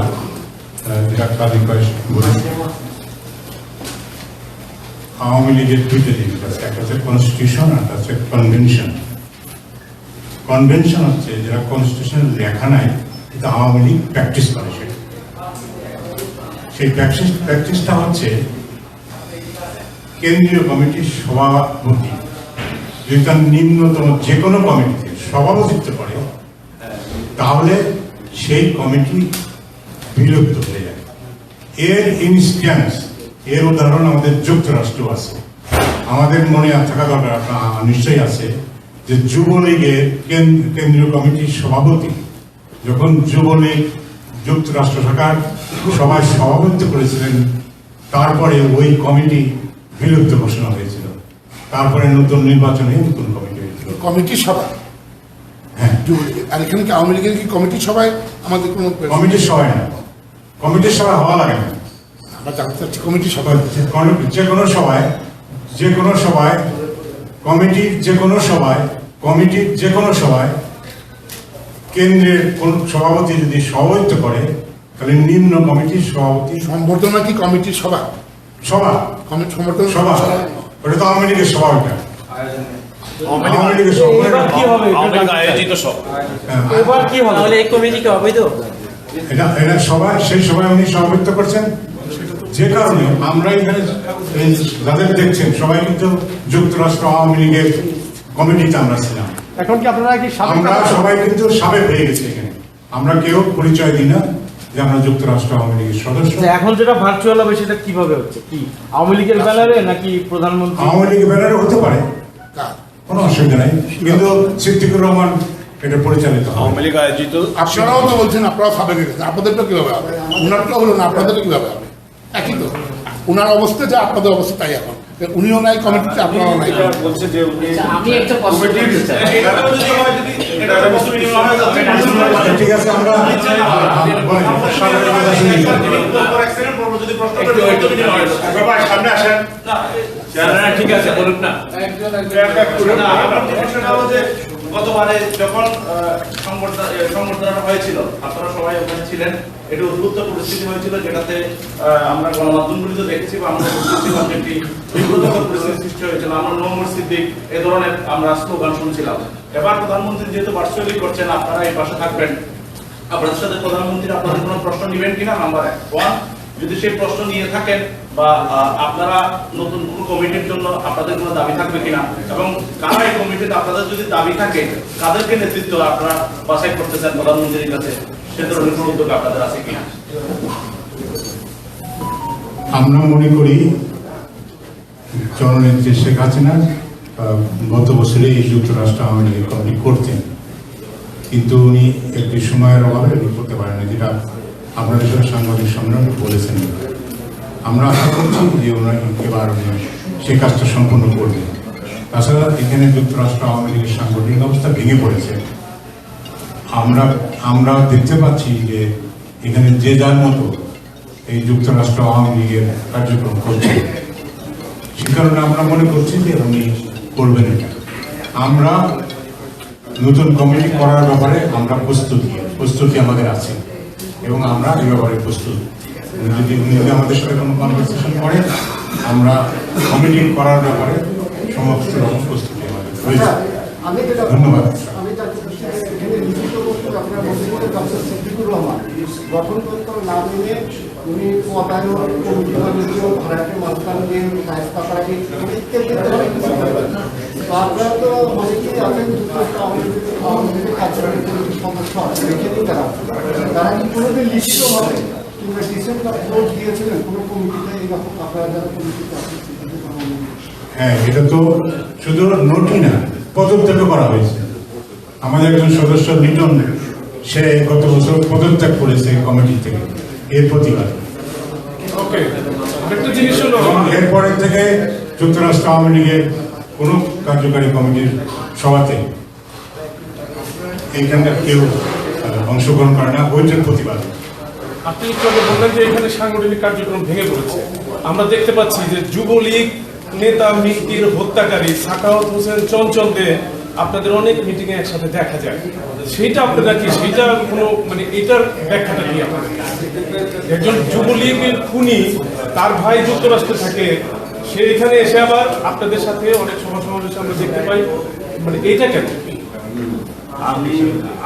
আওয়ামী লীগের দুইটা জিনিস আছে, একটা হচ্ছে কনস্টিটিউশন আর একটা হচ্ছে কনভেনশন। কনভেনশন হচ্ছে যারা কনস্টিটিউশনের লেখা নাই কিন্তু আওয়ামী লীগ প্র্যাকটিস করে, সেই প্র্যাকটিসটা হচ্ছে কেন্দ্রীয় কমিটির সভাপতি যদি তার নিম্নতম যে কোনো কমিটিতে সভাপতিত্ব করে তাহলে সেই কমিটি বিলুপ্ত হয়ে যায়। এর ইনস্ট্যান্স, এর উদাহরণ আমাদের যুক্তরাষ্ট্র আছে। আমাদের মনে থাকা দরকার, নিশ্চয়ই আছে, যে যুবলীগের কেন্দ্রীয় কমিটির সভাপতি যখন যুবলীগ যুক্তরাষ্ট্র শাখার সভায় সভাপতিত্ব করেছিলেন, তারপরে ওই কমিটি বিলুপ্ত ঘোষণা হয়েছিল, তারপরে নতুন নির্বাচনে নতুন কমিটি হয়েছিল। কমিটির সভা, হ্যাঁ, আর এখানে কি আওয়ামী লীগের কি কমিটির সভায় আমাদের কোনো কমিটির সভায় না, কমিটির সভায় হওয়া লাগে না। আমরা জানতে চাচ্ছি কমিটির সভা, যে কোনো সভায় কমিটির যে কোনো সভায় কেন্দ্রের কোন সভাপতি যদি সভাপতিত্ব করে তাহলে নিম্ন কমিটির সভাপতি সম্বর্ধনা কি কমিটির সভা, সম্বর্ধনা সভা, ওটা তো আওয়ামী লীগের সভা, ওটা আওয়ামী লীগের সভা। এবার কি হবে? আয়োজিত সব এবার কি হবে? এই কমিটি কি অবৈধ? এটা সভায়, সেই সভায় উনি সভাপতিত্ব করছেন, যে কারণে আমরা এখানে এই যাদের দেখছেন সবাই কিন্তু যুক্তরাষ্ট্র আওয়ামী লীগের কমিটিতে আমরা ছিলাম। এখন কি আপনারা কি আমরা সবাই কিন্তু সাবেক হয়ে গেছি এখানে, আমরা কেউ পরিচয় দিই না যে আমরা যুক্তরাষ্ট্র আওয়ামী লীগের সদস্য। এখন যেটা ভার্চুয়াল হবে সেটা কিভাবে হচ্ছে, কি আওয়ামী লীগের ব্যানারে নাকি প্রধানমন্ত্রী? আওয়ামী লীগের ব্যানারে হতে পারে, কোনো অসুবিধা নাই, কিন্তু সিদ্দিকুর রহমান এটা পরিচালিত হবে। আওয়ামী লীগ আয়োজিত আপনারাও তো বলছেন আপনারাও সাবেক হয়ে গেছেন, আপনাদেরটা কিভাবে হবে? উনারটা হলো না, আপনাদেরটা কিভাবে হবে? একই তো, উনার অবস্থা যা আপনাদের অবস্থা তাই এখন। উনিও নাই কমিটিতে, আপনারাও নাই। বলছে যে উনি আমি একটা প্রশ্ন করতে চাই। ঠিক আছে, আমরা সামনে আসেন। ঠিক আছে, বলুন না। গতবারে যখন সংবর্ধনা হয়েছিল আপনারা সবাই ওখানে ছিলেন, এটা উদ্বুদ্ধ পরিস্থিতি হয়েছিল, যেটাতে আমরা গণমাধ্যমগুলিতে দেখেছি বা আমরা দেখেছিলাম যে একটি বিব্রতকর পরিস্থিতি সৃষ্টি হয়েছিল। আমরা নো মোর সিদ্দিক এই ধরনের আমরা স্লোগান শুনছিলাম। এবার প্রধানমন্ত্রী যেহেতু ভার্চুয়ালি করছেন, আপনারা এই পাশে থাকবেন, আপনাদের সাথে প্রধানমন্ত্রী আপনাদের কোনো প্রশ্ন নেবেন কিনা, নাম্বার 1। যদি সেই প্রশ্ন নিয়ে থাকেন বা আপনারা নতুন কোন কমিটির জন্য আপনাদের কোনো দাবি থাকবে কিনা, এবং কারা এই কমিটিতে আপনাদের যদি দাবি থাকে কাদেরকে নেতৃত্ব আপনারা বাছাই করতে চান প্রধানমন্ত্রীর কাছে, সে ধরনের কোনো উদ্যোগ আপনাদের আছে কিনা? আমরা মনে করি জননেত্রী শেখ হাসিনা গত বছরে এই যুক্তরাষ্ট্র আওয়ামী লীগের কমিটি করতেন, কিন্তু উনি একটি সময়ের অভাবে করতে পারেন না, যেটা আপনাদের সাথে সাংবাদিক সম্মেলনে বলেছেন। আমরা আশা করছি যে ওনারা এবার সেই কাজটা সম্পন্ন করবেন। তাছাড়া এখানে যুক্তরাষ্ট্র আওয়ামী লীগের সাংগঠনিক অবস্থা ভেঙে পড়েছে। আমরা দেখতে পাচ্ছি যে এখানে যে যার মতো এই যুক্তরাষ্ট্র আওয়ামী লীগের কার্যক্রম করছে, সে কারণে আমরা মনে করছি যে উনি করবেন এটা। আমরা নতুন কমিটি করার ব্যাপারে আমরা প্রস্তুতি আমাদের আছে এবং আমরা এই ব্যাপারে প্রস্তুত। উনি যদি আমাদের সাথে কোনো কনভারসেশন করেন, আমরা কমিটি করার ব্যাপারে সমস্ত রকম প্রস্তুতি আমাদের রয়েছে। ধন্যবাদ। আমি এখানে লিখিত বক্তব্য আপনার বক্তব্য ডক্টর সিদ্দিকুর রহমান গঠনতন্ত্র না মেনে উনি পদায়ন কমিটি বাণিজ্য ভাড়াকে মাঝখান দিয়ে ব্যবস্থা করা ইত্যাদি অনেক কিছু করবেন। তো আপনারা তো অনেকেই আছেন যুক্তরাষ্ট্র আওয়ামী লীগের কার্যকরী সদস্য রেখে দিন, তারা কি কোনোদিন লিখিত হবে কিংবা ডিসেম্বর ভোট দিয়েছিলেন কোনো কমিটিতে এইরকম আপনারা যারা কমিটিতে আছেন? হ্যাঁ, এটা তো শুধু নোটই না, পদত্যাগ করা হয়েছে। আমাদের একজন সদস্য লিটন, সে গত বছর পদত্যাগ করেছে কমিটি থেকে এর প্রতিবাদ। এরপরের থেকে যুক্তরাষ্ট্র আওয়ামী লীগের কোন কার্যকারী কমিটির সভাতে এইখানকার কেউ অংশগ্রহণ করে না, ওইটার প্রতিবাদ। আপনি একটু আগে বললেন যে এখানে সাংগঠনিক কার্যক্রম ভেঙে পড়েছে। আমরা দেখতে পাচ্ছি যে যুবলীগ নেতা মিত্তির হত্যাকারী সাখাওয়াত হোসেন চঞ্চলকে আপনাদের অনেক মিটিং এ একসাথে দেখা যায়, সেইটা আপনারা কি সেইটা কোনো মানে এটার ব্যাখ্যাটা কি? আপনাদের একজন যুবলীগের খুনি, তার ভাই যুক্তরাষ্ট্রে থাকে, সে এখানে এসে আবার আপনাদের সাথে অনেক সমাবেশ আমরা দেখতে পাই, মানে এইটা কেন?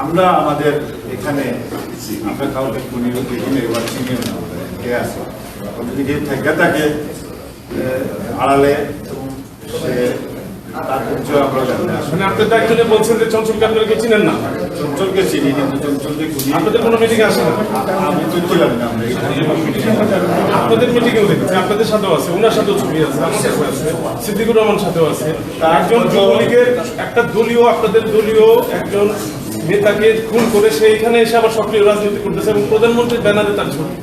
আমরা আমাদের এখানে আমরা কাউকে খুনি এবার চিনি না, কে আছে যদি কেউ থেকে থাকে আড়ালে সে তার পরিচয় আমরা জানি না। মানে আপনাদের একজনে বলছেন যে চঞ্চলকে আপনারা চিনেন না? চঞ্চলকে চিনি, কিন্তু চঞ্চলকে খুনি আপনাদের কোনো মিটিং আসে না? আমি তো ছিলাম না। আপনাদের মিটিংও দেখছি, আপনাদের সাথেও আছে, ওনার সাথেও ছবি আছে, আমার সাথে আছে, সিদ্দিকুর রহমান সাথেও আছে। একজন যুবলীগের একটা দলীয়, আপনাদের দলীয় একজন নেতাকে খুন করে সে এখানে এসে আবার সক্রিয় রাজনীতি করতেছে এবং প্রধানমন্ত্রীর ব্যানারে তার ছবি।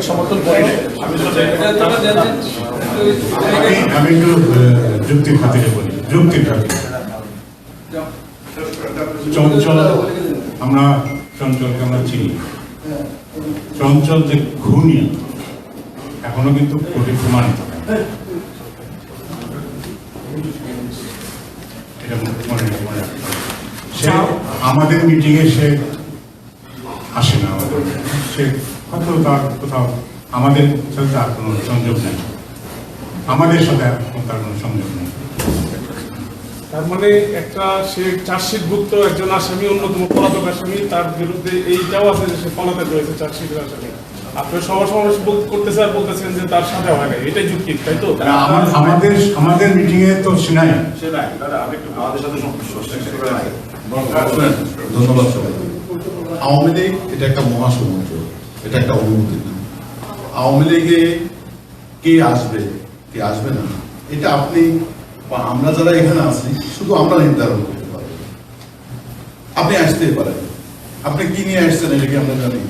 সমর্থন করি। আমি একটু যুক্তির খাতিরে বলি, যুক্তির খাতিরে চঞ্চল, আমরা চঞ্চলকে আমরা চিনি। চঞ্চল যে খুনি এখনো কিন্তু কোর্টে প্রমাণিত, এটা মনে রাখতে। সে আমাদের মিটিংয়ে সে আসে না, আমাদের সে হয়তো তার কোথাও আমাদের সাথে তার কোনো সংযোগ নেই, আমাদের সাথে তার কোনো সংযোগ নেই। তার মানে একটা সে চার্জশিটভুক্ত একজন আসামি, অন্যতম পলাতক আসামি, তার বিরুদ্ধে এইটাও আছে যে সে পলাতক রয়েছে চার্জশিটের আসামি। আপনি সবার সমাবেশ করতেছে আর বলতেছেন যে তার সাজা হয় না, এটাই যুক্তি, তাই তো? আমাদের মিটিং এ তো নাই। সেটাই দাদা, আমি একটু আমাদের সাথে ধন্যবাদ সবাই। আওয়ামী লীগ এটা একটা মহাসমুদ্র, এটা একটা অনুভূতি না। আওয়ামী লীগে কে আসবে কে আসবে না এটা আপনি বা আমরা যারা এখানে আছি শুধু আমরা নির্ধারণ করতে পারি। আপনি আসতেই পারেন, আপনি কি নিয়ে আসছেন এটা কি আমরা জানি,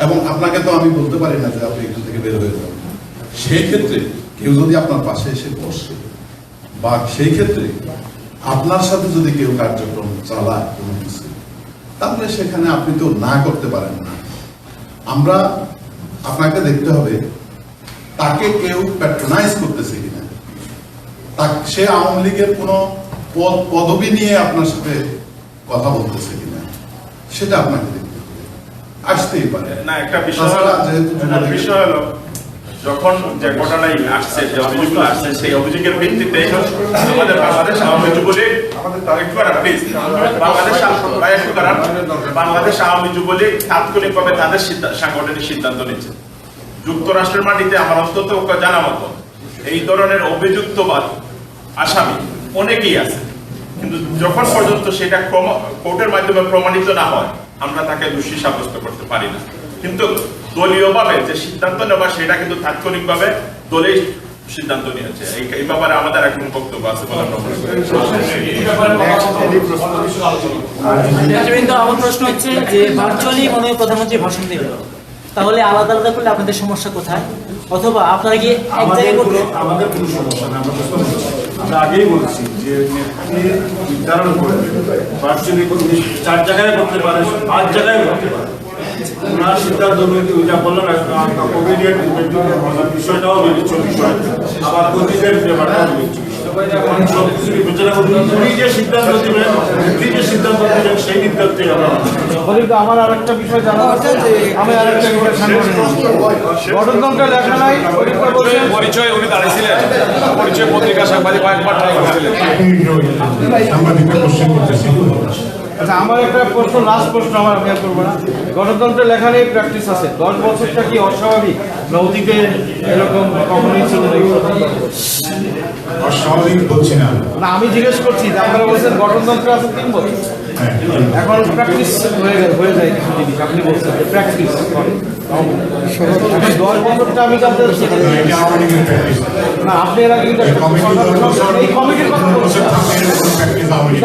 এবং আপনাকে তো আমি বলতে পারি না যে আপনি এখান থেকে বের হয়ে যাবেন। সেই ক্ষেত্রে কেউ যদি আপনার পাশে এসে বসে বা সেই ক্ষেত্রে আপনার সাথে যদি কেউ কার্যক্রম চালায় কোনো কিছু, তাহলে সেখানে আপনি তো না করতে পারেন না। আমরা আপনাকে দেখতে হবে তাকে কেউ প্যাট্রোনাইজ করতেছে কিনা, সে আওয়ামী লীগের কোনো পদবি নিয়ে আপনার সাথে কথা বলতেছে কিনা, সেটা আপনাকে দেখতে হবে। আসতেই পারে না, একটা বিষয় হলো যখন যে ঘটনায় আসছে, যে অভিযোগগুলো আসছে, সেই অভিযোগের ভিত্তিতে আমাদের বাংলাদেশ আওয়ামী যুবলীগ বাংলাদেশ আওয়ামী যুবলীগ তাৎক্ষণিকভাবে তাদের সাংগঠনিক সিদ্ধান্ত নিচ্ছে। যুক্তরাষ্ট্রের মাটিতে আমার অন্তত জানা মতো এই ধরনের অভিযুক্তবাদ আসামি অনেকেই আছে, কিন্তু যখন পর্যন্ত সেটা কোর্টের মাধ্যমে প্রমাণিত না হয় আমরা তাকে দোষী সাব্যস্ত করতে পারি না। কিন্তু দলীয়ভাবে যে সিদ্ধান্ত নেওয়া সেটা কিন্তু তাৎক্ষণিকভাবে দলেই সিদ্ধান্ত নিয়েছে। এই ব্যাপারে আমাদের এখন বক্তব্য আছে বলে আমরা মনে করি। আমার প্রশ্ন হচ্ছে যে ভার্চুয়ালি মাননীয় প্রধানমন্ত্রী ভাষণ দেবে, তাহলে আলাদা আলাদা করলে আপনাদের সমস্যা কোথায়? অথবা আপনারা কি এক জায়গায় করতে? আমাদের কোনো সমস্যা না, আমরা আগেই বলছি যে নির্ধারণ করে ভার্চুয়ালি 4 জায়গায় করতে পারে, 5 জায়গায় করতে পারে। ওনার সিদ্ধান্ত যা বললেন কমিডিয়ান বিষয়টাও বিবেচ্য বিষয়, আবার কমিডিয়ান ব্যাপারটাও বিবেচ্য বিষয়। সবকিছু বিবেচনা করতে উনি যে সিদ্ধান্ত দিবেন, উনি যে সিদ্ধান্ত দিবেন সেই নির্ধারণে আমরা। আমার আর একটা বিষয় জানা আছে যে আমি আর একটা গঠনতন্ত্রে লেখা নাই, পরিচয় উনি দাঁড়িয়েছিলেন, পরিচয় পত্রিকা সাংবাদিক কয়েকবার ট্রাই করেছিলেন। সাংবাদিকরা কোশ্চেন করতেছি। আচ্ছা, আমার একটা প্রশ্ন, লাস্ট প্রশ্ন, আমার আমি আর করবো না। গণতন্ত্রে লেখা নেই প্র্যাকটিস আছে, 10 বছরটা কি অস্বাভাবিক না অতীতে এরকম কখনোই ছিল না? অস্বাভাবিক বলছি না, না আমি জিজ্ঞেস করছি যে আপনারা বলছেন গণতন্ত্র আছে 3 বছর, এখন প্র্যাকটিস হয়ে যায় কিছু জিনিস, আপনি বলছেন প্র্যাকটিস এখন 10 বছরটা আমি জানতে চাচ্ছি না। আপনি এর আগে এই কমিটির কথা বলছেন,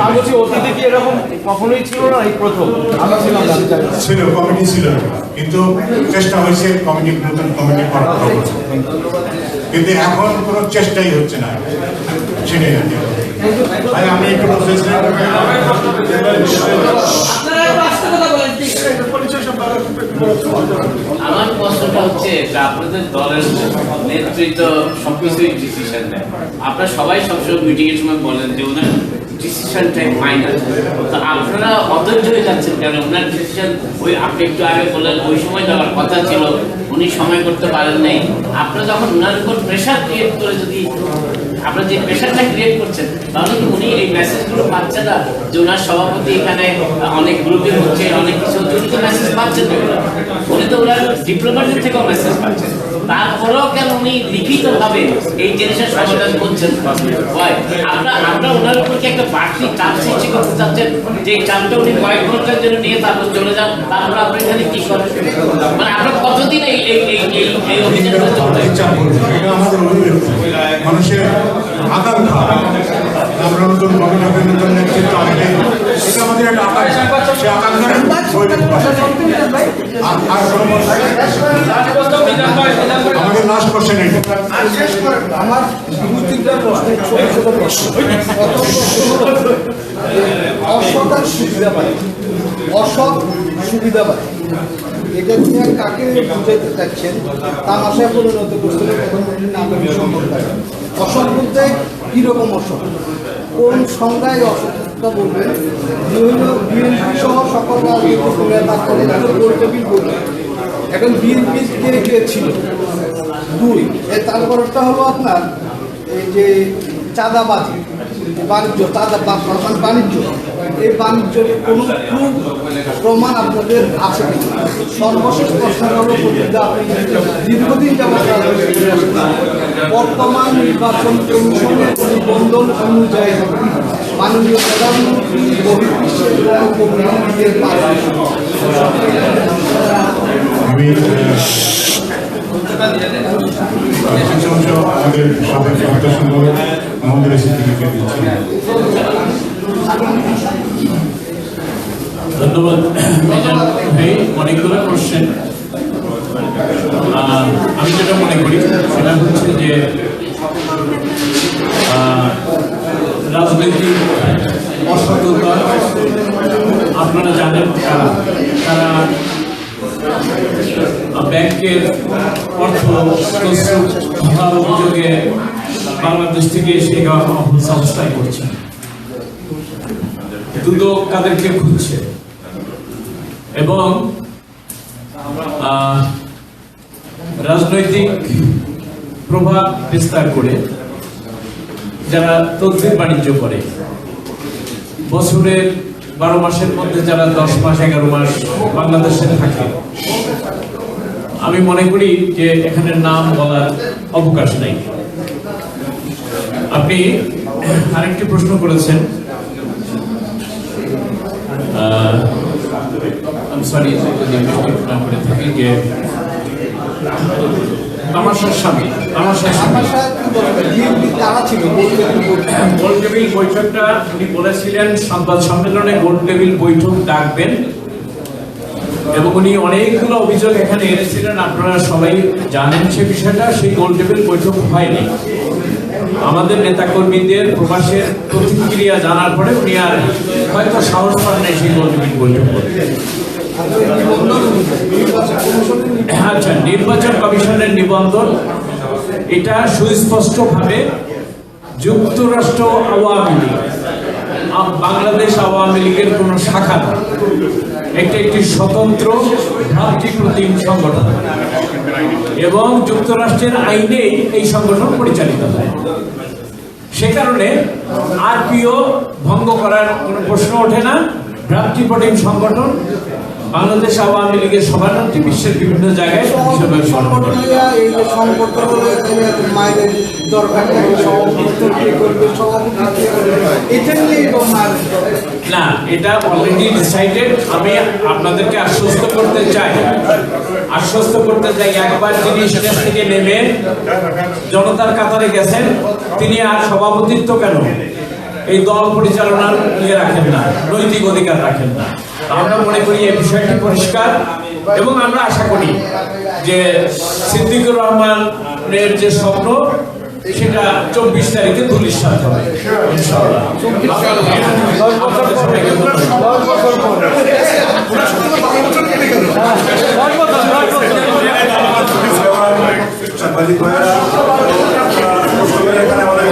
আমি বলছি অতীতে কি এরকম কখনোই ছিল না, এই প্রথম আমরা ছিলাম ছিল, কমিটি ছিল, কিন্তু চেষ্টা হয়েছে কমিটি, নতুন কমিটি করার, কিন্তু এখন কোনো চেষ্টাই হচ্ছে না, সেটাই ভাই। আমি একটু বলতেছিলাম আমার প্রশ্নটা হচ্ছে যে আপনাদের দলের নেতৃত্ব সবকিছুই ডিসিশন নেয়, আপনারা সবাই সবসময় মিটিং এর সময় বলেন যে ওনার ডিসিশনটাই ফাইনাল, তো আপনারা অধৈর্য হয়ে যাচ্ছেন কেন? ওনার ডিসিশন ওই আপনি একটু আগে বললেন ওই সময় দেওয়ার কথা ছিল, উনি সময় করতে পারেন নাই। আপনারা যখন ওনার উপর প্রেশার ক্রিয়েট করে, যদি আপনারা যে প্রেশারটা ক্রিয়েট করছেন, তাহলে কি উনি এই মেসেজগুলো পাচ্ছেন না যে ওনার সভাপতি এখানে অনেক গ্রুপে হচ্ছে, অনেক কিছু হচ্ছে, উনি তো মেসেজ পাচ্ছেন না, উনি তো ওনার ডিপ্লোম্যাটের থেকেও মেসেজ পাচ্ছেন। তারপরেও কেন উনি লিখিতভাবে এই জিনিসের সমাধান করছেন? আমরা ওনার উপর কি একটা বাড়তি চাপ সৃষ্টি করতে চাচ্ছেন, যে চাপটা উনি কয়েক ঘন্টার জন্য নিয়ে তারপর চলে যান, তারপর আপনি এখানে কি করেন? মানে আপনার কতদিন এই অভিযানটা চলবে? মানুষের আকাঙ্ক্ষা, আমরা নতুন কমিটি, নতুন নেতৃত্ব আসলে এটা আমাদের একটা আকাঙ্ক্ষা, সে আকাঙ্ক্ষার আমাদের লাস্ট কোশ্চেন এটা। আমার 2-3টা প্রশ্ন, ছোট প্রশ্ন। অসৎ আর সুবিধা পায়, অসৎ সুবিধা পায়, এটা নিয়ে কাকে বুঝাইতে চাচ্ছেন? তামাশায় পরিণত করছিল প্রধানমন্ত্রীর নামে সম্পর্কে। অসৎ বলতে কিরকম অসৎ, কোন সংজ্ঞায় অসৎটা বলবেন? বিএনপি সহ সকল রাজনৈতিক নেতা কর্মী বলবেন। এখন বিএনপি কে ছিল? 2 এর তারপরটা হলো আপনার এই যে চাঁদাবাজি, বাণিজ্য তাদের বাণিজ্য, এই বাণিজ্যের কোনো প্রমাণ আপনাদের আছে কিনা? সর্বশেষ প্রশ্ন হল, আপনি দীর্ঘদিন যাবত বর্তমান নির্বাচন কমিশনের নিবন্ধন অনুযায়ী মাননীয় প্রধানমন্ত্রী বহির্বিশ্বের গণপ্রতিনিধিদের আমি আমাদের সাবেক সরকার সম্পাদক মোহাম্মদ সিদ্দিকীকে দিচ্ছি। ধন্যবাদ ভাই, অনেকগুলো কোশ্চেন। আমি যেটা মনে করি সেটা হচ্ছে যে রাজনৈতিক অসততা, আপনারা জানেন তারা ব্যাংকের অর্থ ধরার অভিযোগে বাংলাদেশ থেকে সেই সংস্থায় করছে, দুদক তাদেরকে খুঁজছে এবং রাজনৈতিক প্রভাব বিস্তার করে যারা তদ্বির বাণিজ্য করে, বছরের 12 মাসের মধ্যে যারা 10 মাস 11 মাস বাংলাদেশে থাকে, আমি মনে করি যে এখানে নাম বলার অবকাশ নেই। আপনি আরেকটি প্রশ্ন করেছেন, সরি যদি না করে থাকি, যে তামাশার স্বামী গোল টেবিল বৈঠকটা উনি বলেছিলেন সংবাদ সম্মেলনে গোল টেবিল বৈঠক ডাকবেন, এবং উনি অনেকগুলো অভিযোগ এখানে এনেছিলেন, আপনারা সবাই জানেন সে বিষয়টা। সেই গোল টেবিল বৈঠক হয়নি। আমাদের নেতাকর্মীদের প্রবাসের প্রতিক্রিয়া জানার পরে উনি আর হয়তো সাহস পান নাই সেই গোল টেবিল বৈঠক করতে। আচ্ছা, নির্বাচন কমিশনের নিবন্ধন এটা সুস্পষ্টভাবে যুক্তরাষ্ট্র আওয়ামী লীগ, বাংলাদেশ আওয়ামী লীগের কোন শাখা না, একটি স্বতন্ত্র ভ্রাতৃপ্রতিম সংগঠন এবং যুক্তরাষ্ট্রের আইনে এই সংগঠন পরিচালিত হয়। সে কারণে আরপিও ভঙ্গ করার কোনো প্রশ্ন ওঠে না। ভ্রাতৃপ্রতিম সংগঠন বাংলাদেশ আওয়ামী লীগের সভানেত্রী বিশ্বের বিভিন্ন জায়গায় না, এটা অলরেডি ডিসাইডেড। আমি আপনাদেরকে আশ্বস্ত করতে চাই, একবার যিনি স্টেজ থেকে নেমে জনতার কাতারে গেছেন, তিনি আর সভাপতিত্ব কেন এই দল পরিচালনার রাখেন না, নৈতিক অধিকার রাখেন না। আমরা মনে করি এই বিষয়টি পরিষ্কার, এবং আমরা আশা করি যে সিদ্দিকুর রহমানের যে স্বপ্ন সেটা 24 তারিখে ধূলিসাৎ হবে ইনশাআল্লাহ। সাংবাদিক ভাইরা এখানে আমাদের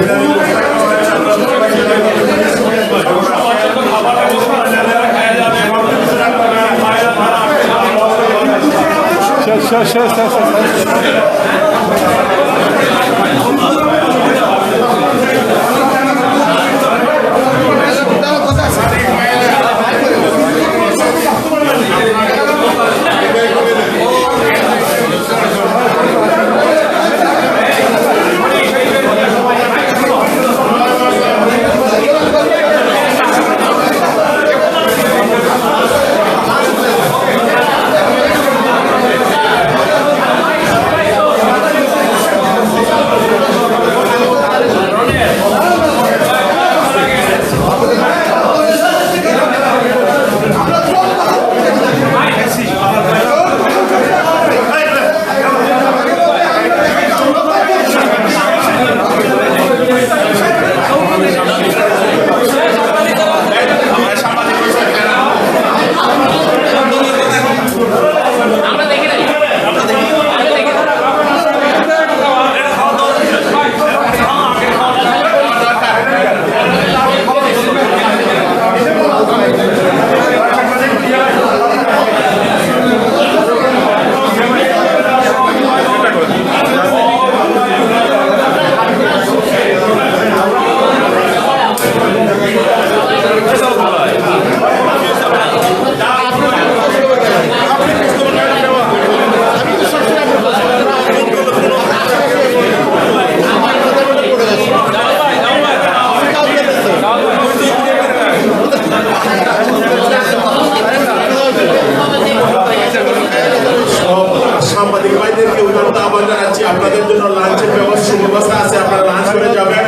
সাংবাদিক ভাইদেরকে উদারতা আহ্বান জানাচ্ছি, আপনাদের জন্য লাঞ্চের সুব্যবস্থা আছে, আপনারা লাঞ্চ করে যাবেন।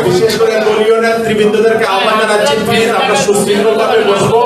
বিশেষ করে দলীয় নেতৃবৃন্দদেরকে আহ্বান জানাচ্ছি, প্লিজ আমরা সুশৃঙ্খলভাবে বসবো।